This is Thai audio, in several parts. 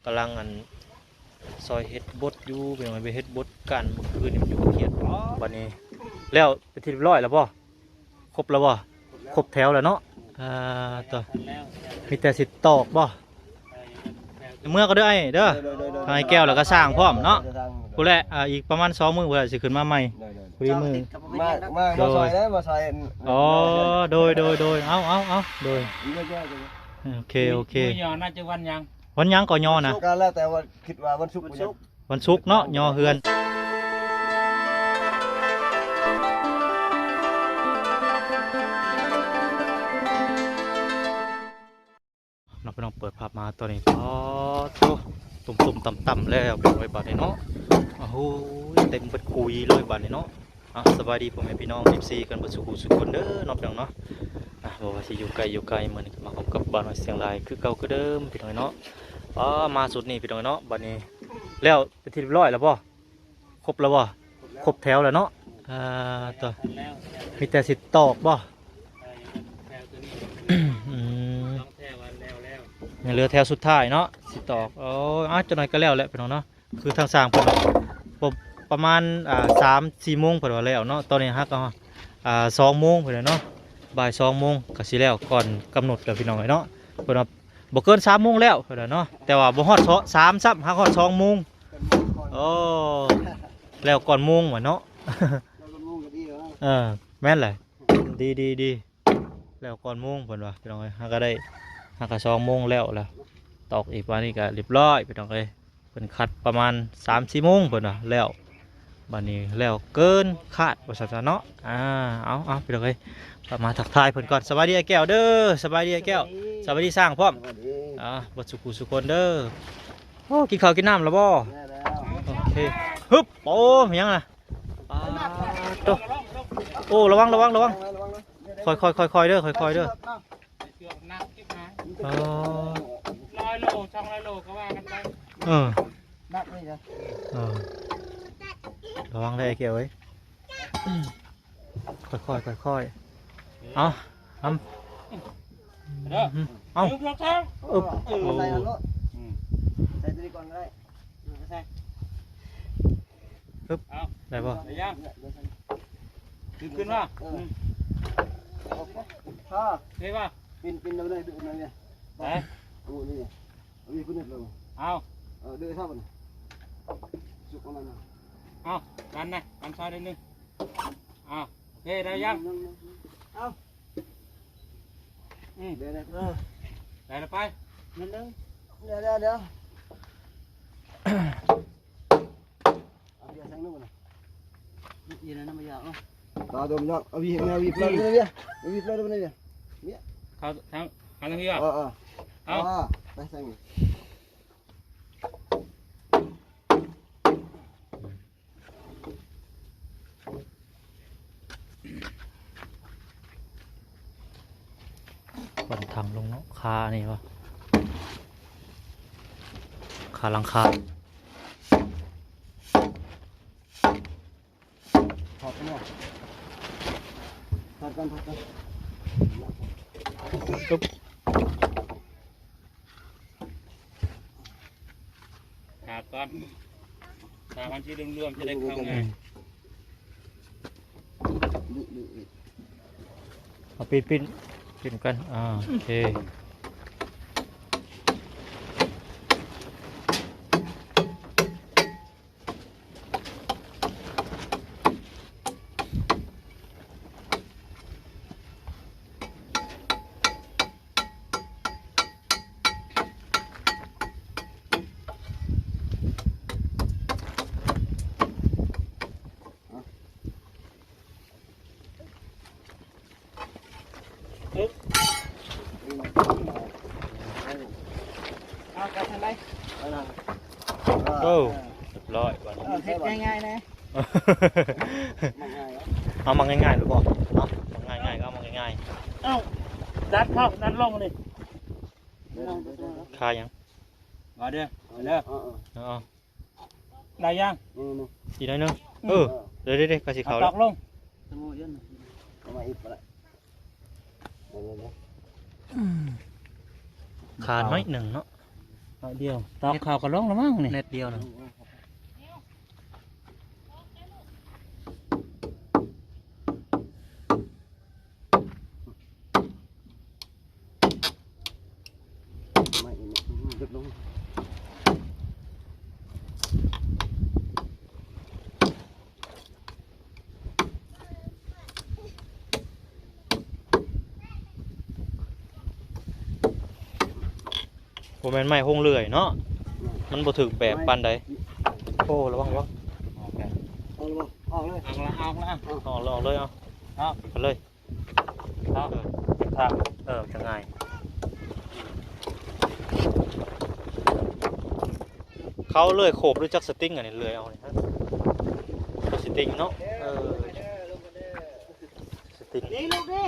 กำลังซอยเฮ็ดบดอยู่เป็นไงไปเฮ็ดบดกันเมื่อคืนนี่มันอยู่เขียดบัดนี้แล้วไปที่เรียบร้อยแล้วบ่ครบแล้วบ่ครบแถวแล้วเนาะต่อมีแต่สิตอกบ่เมื่อก็ได้เด้อทางไอ้แก้วแล้วก็สร้างพร้อมเนาะกูแหละอีกประมาณ2 มื้อเพื่อสิขึ้นมาใหม่คุยมือมาซอยได้มาซอยอ๋อโดยเอาโดยโอเคยอน่าจะวันยังก็ยอนะก็แล้วแต่ว่าคิดว่าวันศุกร์เนาะยอเฮือนเราไปลองเปิดภาพมาตัวนี้ตุ่มต่ำแล้วเป็นไว้บัดนี้เนาะโอ้โหเต็มเบิดคุยเลยบัดนี้เนาะสบายดีพ่อแม่พี่น้อง14กันบ่สุขสุขคนเด้อน้องพี่น้องเนาะบอกว่าสิอยู่ไกลมื้อนี้มาพบกับบ้านเสียงรายคือเก่าคือเดิมพี่น้องเนาะมาสุดนี่พี่น้องเนาะบัดนี้แล้วไปที่เรียบร้อยแล้วบ่ครบแล้วบ่ครบแถวแล้วเนาะต่อมีแต่สิตอกบ่ยังเหลือแถวสุดท้ายเนาะสิตอกจังหน่อยก็แล้วแหละพี่น้องเนาะคือทางสร้างเพิ่นประมาณ3-4 โมงเพิ่นว่าแล้วเนาะตอนนี้ฮักก็2 โมงเพิ่นเนาะบ่าย2 โมงก็สิแล้วก่อนกำหนดแล้วพี่น้องเนาะเพิ่นว่าบ่เกิน3 โมงแล้วเพิ่นเนาะแต่ว่าบ่ฮอด3ซ้ำฮักฮอด2 โมงแล้วก่อนโมงว่าเนาะแม่นแหละดีแล้วก่อนโมงเพิ่นว่าพี่น้องฮักก็ได้ฮักก็2 โมงแล้วตอกอีกวันนี้ก็เรียบร้อยพี่น้องเพิ่นคัดประมาณ3-4 โมงเพิ่นว่าแล้วบัดนี้แล้วเกินคาดว่าซั่นเนาะเอาพี่น้องมาทักทายเพิ่นก่อนสวัสดีไอ้แก้วเด้อสบายดีไอ้แก้วสวัสดีสร้างพร้อมบ่สุขคนเด้อกินข้าวกินน้ำแล้วบ่โอเคฮึบยังน่ะโอ้ระวังค่อยเด้อ100 โล 200 โลก็ว่ากันไนัปกนี่จ้ะระวังได้ไอ้แก้วเว้ยค่อยเอาใส่อันนู้นใส่ตัวนี้ก่อนก็ได้ใส่ได้ป่ะขึ้นว่าเฮ้ยว่าปินเราเลยดูนั่นเนี่ยไปโอ้นี่มีคุณเนี่ยเราดูเท่ากันสุกประมาณนั้นกันนะกันซอยนิดนึงโอเคได้ยังเดี๋ยวได้แล้วไปนิดนึงเดี๋ยวเอาเบียร์ใส่นู่นนะยืนนั่นไม่ยากตาดมยากเอาวีเพลินเลยเนี่ยวีเพลินเลยเนี่ยเขาทางพี่อ่ะไปใส่หมดบันทางลงเนาะคานี่วะคาหลังคาถอดกันตุ๊บขาดก่อนถ้ามันที่รวมๆจะได้เข้าไงเอาปินกันโอเคเรียบร้อยวันนี้ง่ายๆนะเอามาง่ายๆหรือเปล่ามาง่ายๆก็เอามาง่ายๆดัดลงเลยคายังเด้อได้ยังอีกหน่อยนึงเดี๋ยวกระสีเขาแล้วลงขาดน้อยหนึ่งเนาะ เดียวตอกข่าวก็ร้องแล้วมั้งนี่ เน็ตเดียวนะ ไม่ดึกลง บ่แม่นไม้หงเลื่อยเนาะมันบ่ถึกแบบปานใดโอ้ระวังระวัง ออกเลย เอาละเอาละ ออกเลยเอา เอา ไปเลย เอา ครับจะง่ายเขาเลื่อยโขบด้วยจักสติ้งอันนี้เลื่อยเอานี่ฮะสติ้งเนาะสติ้ง นี่ลูกดิ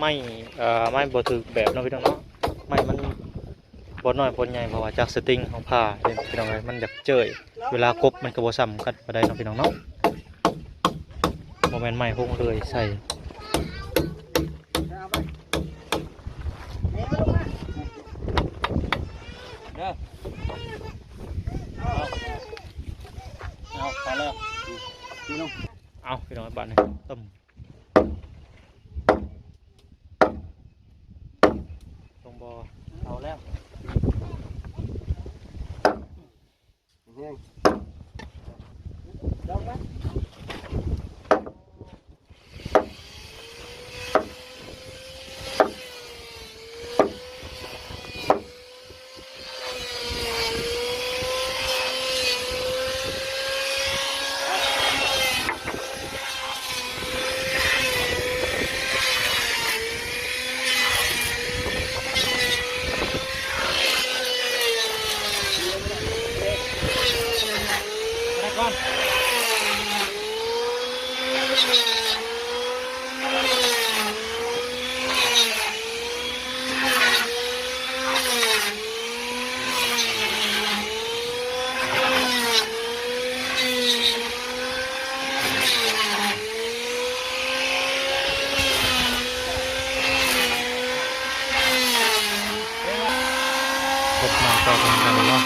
ไม่ไม่บ่ถึกแบบเนาะพี่น้องเนาะไม่มันบ่น้อยบ่ใหญ่เพราะว่าจักสติ้งของผ้าเด้พี่น้องเอ้ยมันอยากเจ้ยเวลากบมันก็บ่ซ้ำกันปานใดเนาะพี่น้องเนาะบ่แม่นไม้หงเลื่อยใส่ เอาไปนี่มาลูกมา เด้อเอาพอแล้ว นี่ลง เอาพี่น้องไอ้บ้านนี่ต้มลงบ่อเอาแล้ว แห้งลงไป ไปก่อน กดมาต่อกันกันเนาะ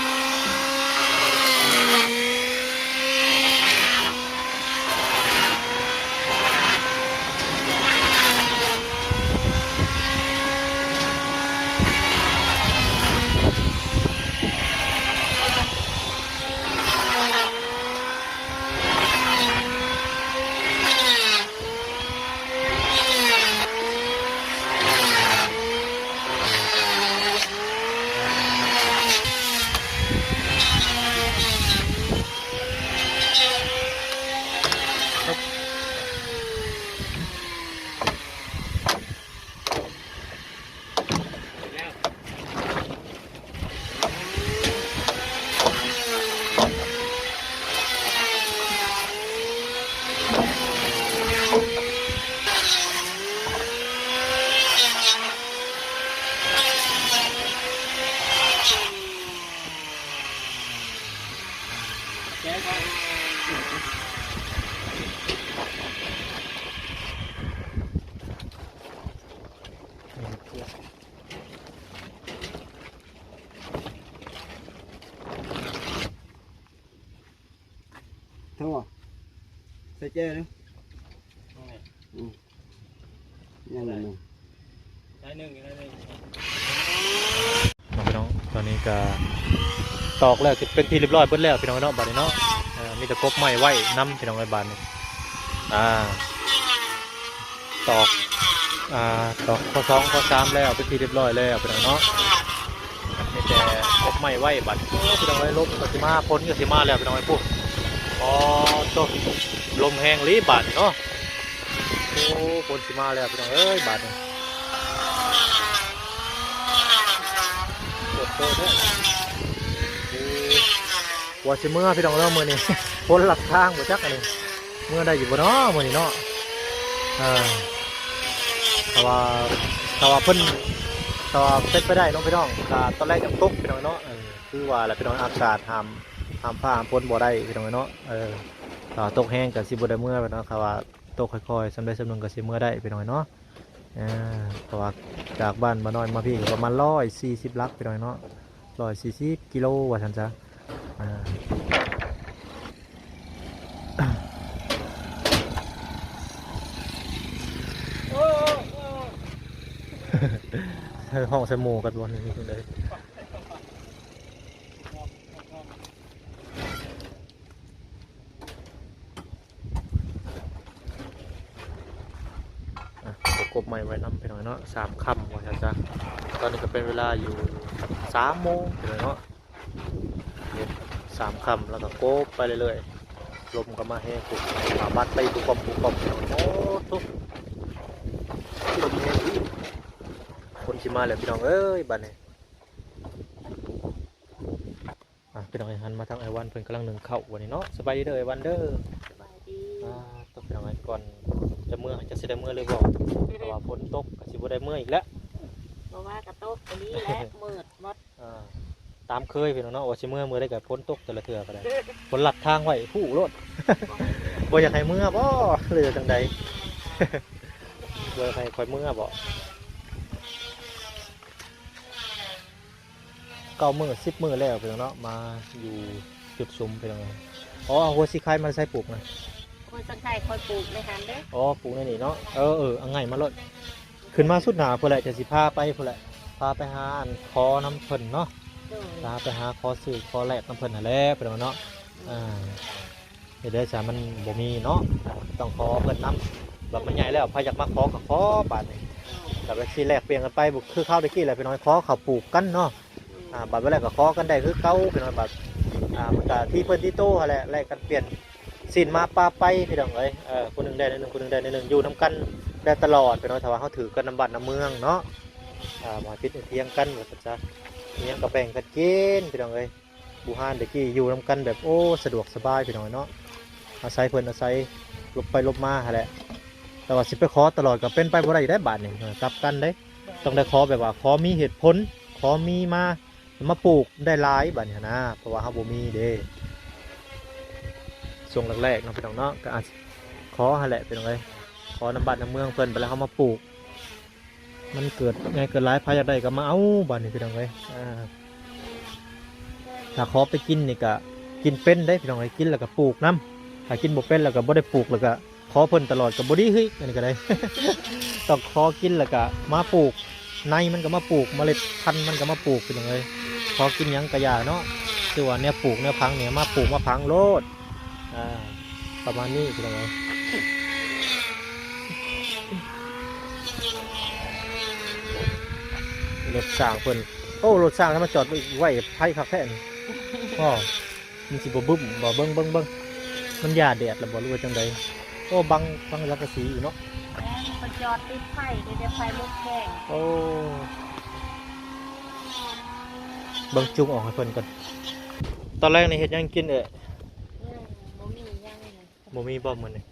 แกก่อน ทั้งหมดใส่เจ้เลย นี่ ยังไงมึง ได้หนึ่งได้หนึ่ง พี่น้องตอนนี้ก็ตอกแล้วเป็นที่เรียบร้อยเบิดแล้วพี่น้องเนาะบัดนี้เนาะมีแต่กบไม้ไว้น้ำพี่น้องไอ้บ้านนี่ตอกตอกข้อ2ข้อ3แล้วเป็นที่เรียบร้อยแล้วพี่น้องเนาะมีแต่กบไม้ไว้บัดพี่น้องไอ้ลมก็สิมาพ้นก็สิมาแล้วพี่น้องไอ้พวกอ๋อตกลมแห้งลีบาดเนาะโอ้ฝนสิมาแล้วพี่น้องเอ้ยบาดนี่ปวดโตเด้อว่าสิเมื่อพี่น้องเนาะมื้อนี้ พ้นหลักทางบ่จักอันนี้เมื่อได้อยู่บ่เนาะมื้อนี้เนาะแต่ว่าเพิ่น ต่อเป็นไปได้น้องพี่น้องตอนแรกจะตกพี่น้องเนาะคือว่าแหละพี่น้องอากาศห้ามฟ้าห้ามฝนบ่ได้พี่น้องเนาะตกแห้งกับสิบ่ได้เมื่อพี่น้องครับว่าตกค่อยๆสำเร็จสำนึงกับสิเมื่อได้พี่น้องเนาะเพราะว่าจากบ้านมาน้อยมาพี่ก็ประมาณ140ลักพี่น้องเนาะ140กิโลว่าซั่นซะห้องสมูกันวันนี้เลยกบใหม่ไว้นำไปหน่อยเนาะ3 ค่ำว่าจะตอนนี้ก็เป็นเวลาอยู่3 โมงไปเลยเนาะ3 ค่ำแล้วก็โกบไปเรื่อยๆลมก็มาแห้งปุ๊บบัดไปปุ๊บปุ๊บปุ๊บโอ้ทุกลมแห้งคนชิมาแล้วพี่น้องเอ้ยบัดนี้พี่น้องหันมาทางไอวันเพิ่นกำลังนึ่งข้าววันนี้เนาะสบายดีเด้อไอวันเด้อสบายดี ต้องพี่น้องไอ้ก่อนจะเมื่อจะสิได้เมื่อเลยบอกเพราะว่าฝนตกก็สิบ่ได้เมื่ออีกแล้ว เพราะว่ากระโต๊ะตัวนี้และมืดมด ตามเคยพี่น้องเนาะว่าสิเมื่อได้กับฝนตกแต่ละเทื่อก็ได้ฝนหลัดทางไว้ผู้รถบ่อยากให้เมื่อบ่เลยจังใดบ่อยากให้คอยเมื่อบ่9 มื้อ10 มื้อแล้วพี่น้องเนาะมาอยู่จุดซุมพี่น้องอ๋อหัวสิไข่มาใส่ปลูกนะ คนสังไข่คอยปลูกในหันเด้อ อ๋อปลูกในนี่เนาะเอาไงมาลดขึ้นมาสุดหนาพุ่นแหละจะสิพาไปพุ่นแหละพาไปหาอันคอน้ำเพิ่นเนาะ โดย พาไปหาคอสื่อคอแหลกน้ำเพิ่นนั่นแหละพี่น้องเนาะเดี๋ยวสามันบ่มีเนาะต้องคอเพิ่นน้ำแบบมันใหญ่แล้วพาอยากมาคอกับคอบาดนี่แต่ไปสิแลกเปลี่ยนกันไปบุคือข้าวตะกี้แหละพี่น้องคอเขาปลูกกันเนาะบาดไปแลกกับคอกันได้คือเก่าพี่น้องบาดมันก็ที่เพิ่นที่โตหั่นแหละแลกกันเปลี่ยนสินมาปลาไปพี่น้องเอ้ยคนหนึ่งได้ในหนึ่งคนหนึ่งได้ในหนึ่งอยู่น้ำกันได้ตลอดพี่น้องถ้าว่าเขาถือกันน้ำบัดน้ำเมืองเนาะมาพิษเทียงกันว่าสัจจะเทียงกระแบ่งกันกินพี่น้องเอ้ยบูฮานเด็กกี้อยู่น้ำกันแบบโอ้สะดวกสบายพี่น้องเนาะอาศัยเพิ่นอาศัยลบไปลบมาแหละแต่ว่าสิไปขอตลอดก็เป็นไปบ่ได้ได้บาทนี่กลับกันได้ต้องได้ขอแบบว่าขอมีเหตุผลขอมีมาปลูกได้หลายบาทเนี่ยนะเพราะว่าเขาบ่มีเด้ช่วงแรกๆเนาะพี่น้องเนาะก็อาจขอหั่นแหละพี่น้องเอ้ยขอน้ำบัดน้ำเมืองเพิ่นไปแล้วเขามาปลูกมันเกิดไงเกิดหลายพายอยากได้ก็มาเอาบาดนี้พี่น้องเอ้ยถ้าขอไปกินนี่ก็กินเป็นได้พี่น้องเอ้ยกินแล้วก็ปลูกน้ำถ้ากินบ่เป็นแล้วก็บ่ได้ปลูกแล้วก็ขอเพิ่นตลอดก็บ่ดีเฮ้ยอันนี้ก็ได้ ต้องขอกินแล้วก็มาปลูกในมันก็มาปลูกเมล็ดพันธุ์มันก็มาปลูกพี่น้องเอ้ยขอกินหยังกระยาเนาะคือว่าเนี่ยปลูกเนี่ยพังเนี่ยมาปลูกมาพังโลดประมาณนี้พี่น้องเอ้ยรถสร้างเพิ่นโอ้รถสร้างถ้ามาจอดไว้ไผ่คักแท้นี่อ๋อมันสิบ่บึ้มบ่เบิ่งมันหยาแดดแล้วบ่รู้ว่าจังไดโอ้บังสังกะสีอยู่เนาะมันจอดติดไฟเดี๋ยวไฟลุกแห้ง โอ้บังจุงออกให้เพิ่นก่อนตอนแรกนี่เฮ็ดหยังกินบ่มียังเลย บ่มีบ่มื้อนี้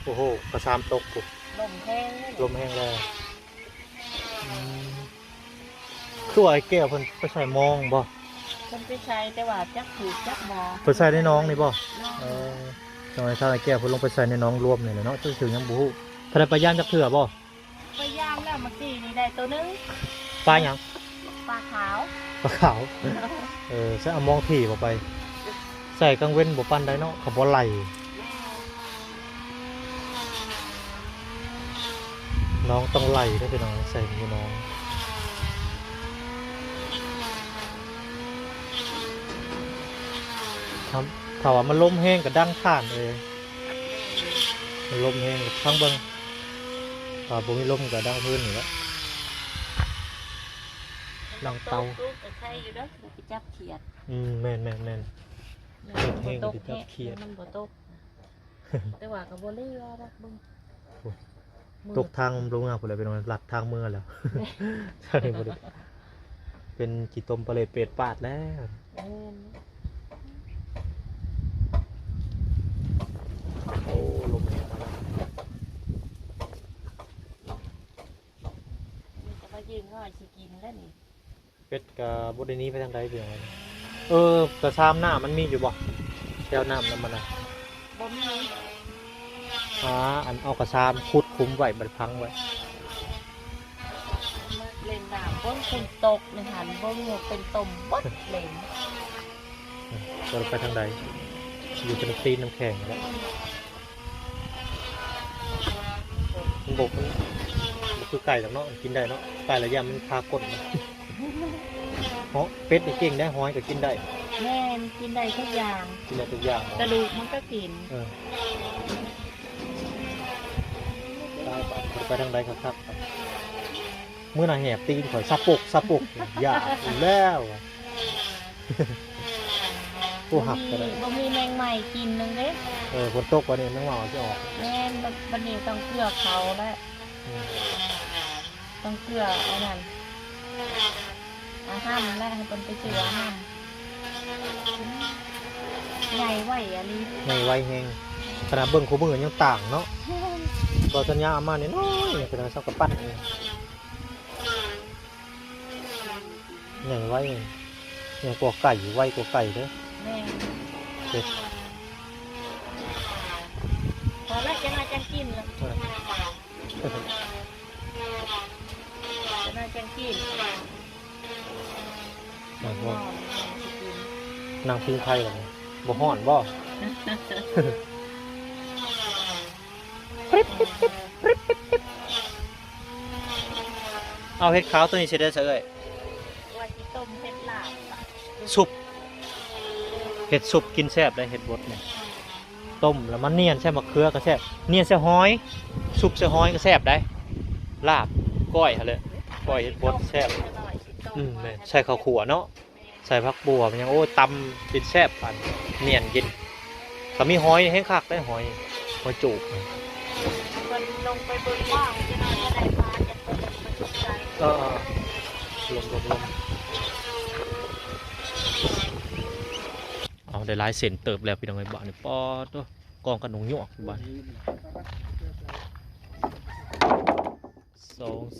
โอ้โหกระซามตกปุ๊บ ลมแห้งเลย ลมแห้งแล้วคือว่าไอ้แก้วเพิ่นไปใส่มองบ่ คนไปใช้แต่ว่าจักถูกจักบ่ เพิ่นใส่ในน้องนี่บ่จังได๋ถ้าไอ้แก้วเพิ่นลงไปใส่ในน้องรวมนี่แหละเนาะถึงยังบ่ฮู้เพิ่นได้ไปย่างจักเทื่อบ่ พยายามแล้วเมื่อกี้นี่ได้ตัวนึง ปลาหยัง ปลาขาว ปลาขาวใส่เอามองถี่บ่ไปใส่กลางเว้นบ่ปานใดเนาะเขาบ่ไหลน้องต้องไหลได้ไปน้องใส่มือน้องครับถ้าว่ามันลมแห้งกับดังผ่านเลยมันลมแห้งข้างเบิ้งถ้าบ่มีลมกับดังพื้นอยู่แล้วดังเตาใครอยู่เด้อไปจับเขียด แม่นแห้ง ตก ติดจับเขียด มันบ่ตกแต่ว่าก็บ่เลือดอกเบิ่ง ตกทางลงอ่ะผมเลยเป็นหลัดทางเมืองแล้วใช่บ่ได้เป็นจิตตมปลาเลดเป็ดปาดแล้วโอ้ลมแรงมาแล้ว มันจะมาแ จืดง่อยสิกินได้นี่ เป็ดกับบดนี้ไปทางใดเปล่ากระซามหน้ามันมีอยู่บ่แก้วน้ำน้ำมันนะ บ่มี อันเอากระซามขุดคุ้มไว้บัดพังไว้ มาเล่นน้ำบ่คุณตกในหันบ่มีเป็นต้มบดเล่น เราไปทางใดอยู่เป็นตีนน้ำแข็งแล้วมันบกมันคือไก่หรอกเนาะกินได้เนาะไก่ละยำมันคาก้นนะเพราะเป็ดนี่เก่งได้ห้อยก็กินได้ แม่นกินได้ทุกอย่าง กินได้ทุกอย่าง กระดูกมันก็กิน ได้ไปทางใดครับเมื่อน่ะแหบตีนข่อยซับปุกอย่าแล้วผู้หักก็ได้ บ่มีแมงใหม่กินนึงเด้ ฝนตกวันนี้แมงเม่าจะออก แม่นบัดนี้ต้องเกลือเขาแล้วต้องเกลืออันนั้นห้ามแล้วให้เพิ่นไปเจือห้ามใหญ่ไว้อันนี้ ในไวแหงขนาดเบิ่งคู่มือยังต่างเนาะบอสัญญาอามาเนี่ยน้อยขนาดสักกระปั้นใหญ่ไวใหญ่กว่าไก่ไวกว่าไก่เด้อ แม่น เป็ด พอแล้วจะน่าจะกินแล้วจะน่าจะกิน นางพิงไทยแบบนี้บ่ห่อนบ่เอาเห็ดขาวตัวนี้เสร็จได้เสย ว่าสิต้มเห็ดลาบ ซุปเห็ดซุปกินแซ่บได้เห็ดบดเนี่ยต้มแล้วมันเนียนแซ่บมะเขือก็แซ่บเนียนแซ่บห้อยซุปแซ่บห้อยก็แซ่บได้ลาบก้อยฮะเลยก้อยเห็ดบดแซ่บแม่ใส่ข้าวขั่วเนาะใส่ผักบัวมันยังโอ้ตำเป็นแซ่บปันเนียนกินก็มีหอยให้คักได้หอยจูบ มันลงไปบนว่างจะนอนอะไรมาจะตกมาจุกใจ ลมเอาได้หลายเส้นเติบแล้วพี่น้องไอ้บ้านนี่ปอดตัวกองกระหนงหยวกบ้าน2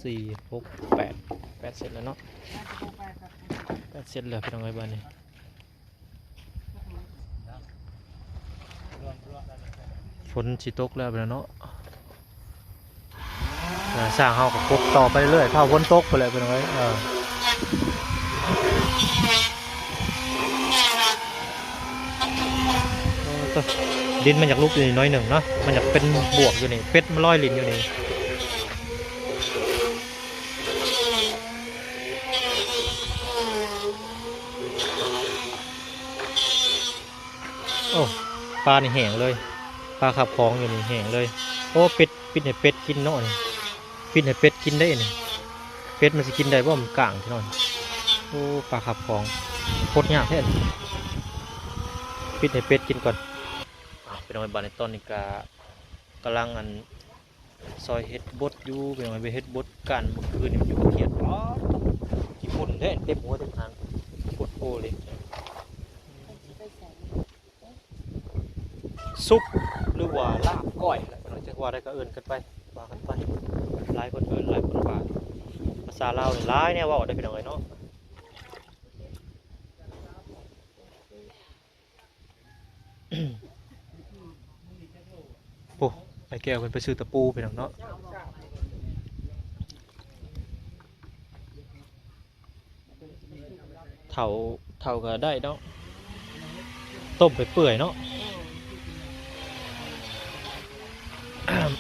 4 6 8เสร็จแล้วเนาะ8เสร็จแล้วพี่น้องไอ้บ้านนี่ฝนสิตกแล้วเนาะสร้างเฮากับกบต่อไปเรื่อยๆเท่าฝนตกไปเลยพี่น้องไอ้ดินมันอยากลุกอยู่นี่น้อยหนึ่งเนาะมันอยากเป็นบวกอยู่นี่เป็ดมันลอยลิ้นอยู่นี่โอ้ปลานี่แห้งเลยปลาขับคลองอยู่นี่แห้งเลยโอ้เป็ดปิดให้เป็ดกินเนาะนี่ปิดให้เป็ดกินได้นี่เป็ดมันจะกินได้บ่มันกลางที่นอนโอ้ปลาขับคลองโคตรยากแท้ปิดให้เป็ดกินก่อนเป็นอะไรบ้านในตอนนี้กำลังซอยเฮ็ดบดอยู่เป็นอะไรไปเฮ็ดบดกันเมื่อคืนนี่มันอยู่เขียดอ๋อขี้ฝุ่นแท้เต็มหัวเต็มหางปวดโผล่เลยซุปหรือว่าลาบก้อยอะไรเป็นอะไรจะว่าได้ก็เอิ้นกันไปว่ากันไปหลายคนเอิ้นหลายคนว่าภาษาลาวนี่หลายเนี่ยว่าได้เป็นอะไรเนาะโอ้ไอ้แก้วมันไปซื้อตะปูไปหนังเนาะเท่าก็ได้เนาะต้มไปเปื่อยเนาะ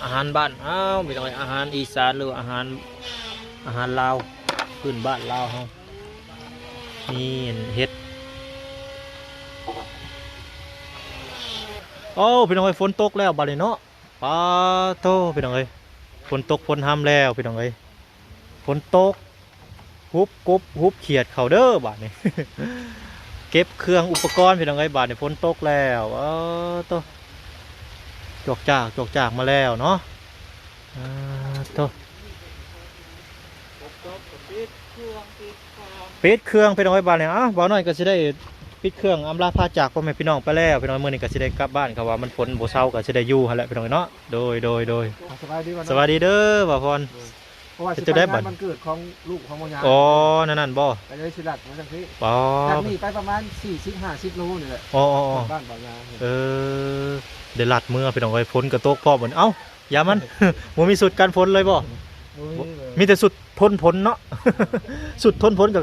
อาหารบ้านอ้าวมีอะไรอาหารอีสานหรืออาหารลาวพื้นบ้านลาวเฮานี่เฮ็ดโอ้พี่น้องเอ้ยฝนตกแล้วบัดนี้เนาะปาโตพี่น้องเอ้ยฝนตกฝนห้ำแล้วพี่น้องเอ้ยฝนตกฮุบกบฮุบเขียดเขาเด้อบัดนี้ เก็บเครื่องอุปกรณ์พี่น้องเอ้ยบัดนี้ฝนตกแล้วโตจกจากมาแล้วเนาะโตปิดเครื่องพี่น้องไอ้บ้านเนี่ยบ่าวน้อยก็สิได้ปิดเครื่องอำลาพาจากพ่อแม่พี่น้องไปแล้วพี่น้องมื้อนี้ก็สิได้กลับบ้านครับว่ามันฝนบ่เซาก็สิได้อยู่หั่นแหละพี่น้องเนาะโดยสบายดีวัน สวัสดีเด้อบ่าวพร เพราะว่า จะได้บัตร มันเกิดของลูกของโมยา อ๋อนั่นบ่ ก็เลยสิลัดมาจังซี่ อ๋อ จากนี้ไปประมาณ40-50 โลนี่แหละ อ๋อ บ้านบ่อยา เออเดี๋ยวลัดมือไปน้องไอ้ฝนกระตกพร้อมเหมือนเอ้าอย่ามัน บ่มีสุดการฝนเลยบ่มีแต่สุดทนฝนเนาะ สุดทนฝนกับ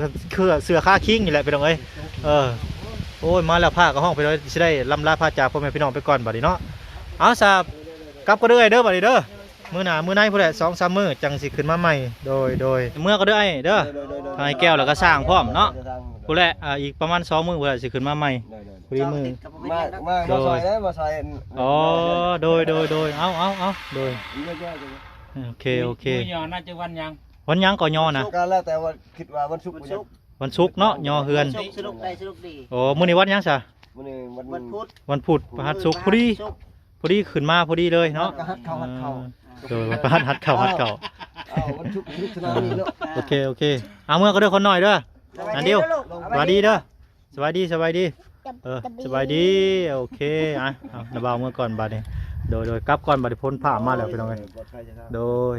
เสื้อค่าคิงนี่แหละพี่น้องเอ้ยเออโอ้ยมาแล้วผ้าก็ห้องไปเลยสิได้ลำลาผ้าจากพ่อแม่พี่น้องไปก่อนบัดนี้เนาะเอาซะกลับก็เด้อเด้อบัดนี้เด้อมื้อหน้ามื้อในพุ่นแหละ 2-3 มื้อจังสิขึ้นมาใหม่โดยเมื่อก็เด้อไอ้เด้อทางไอ้แก้วแล้วก็สร้างพร้อมเนาะพุ่นแหละอีกประมาณ2 มื้อพุ่นแหละสิขึ้นมาใหม่พอดีมื้อ มาซอยได้มาซอย อ๋อโดยเอาโดยโอเค มือยอน่าจะวันยัง วันหยังก็ยอนะ ก็แล้วแต่ว่าคิดว่าวันศุกร์ วันศุกร์เนาะยอเฮือน สนุกได้สนุกดี โอ้มื้อนี้วันหยังซะ มื้อนี้ วันพุธ วันพุธพฤหัสศุกร์พอดีขึ้นมาพอดีเลยเนาะ หัดเข้า โดยวันพฤหัสหัดเข่า วันศุกร์มิถุนายนนี่เนาะ โอเคเอาเมื่อก็เด้อคนหน่อยเด้ออันเดียวสวัสดีเด้อสบายดีสบายดีโอเคอ่ะเอานาบ่าวเมื่อก่อนบัดนี้โดยกลับก่อนบัดนี้พ้นผ่ามาแล้วพี่น้องเอ้ยโดย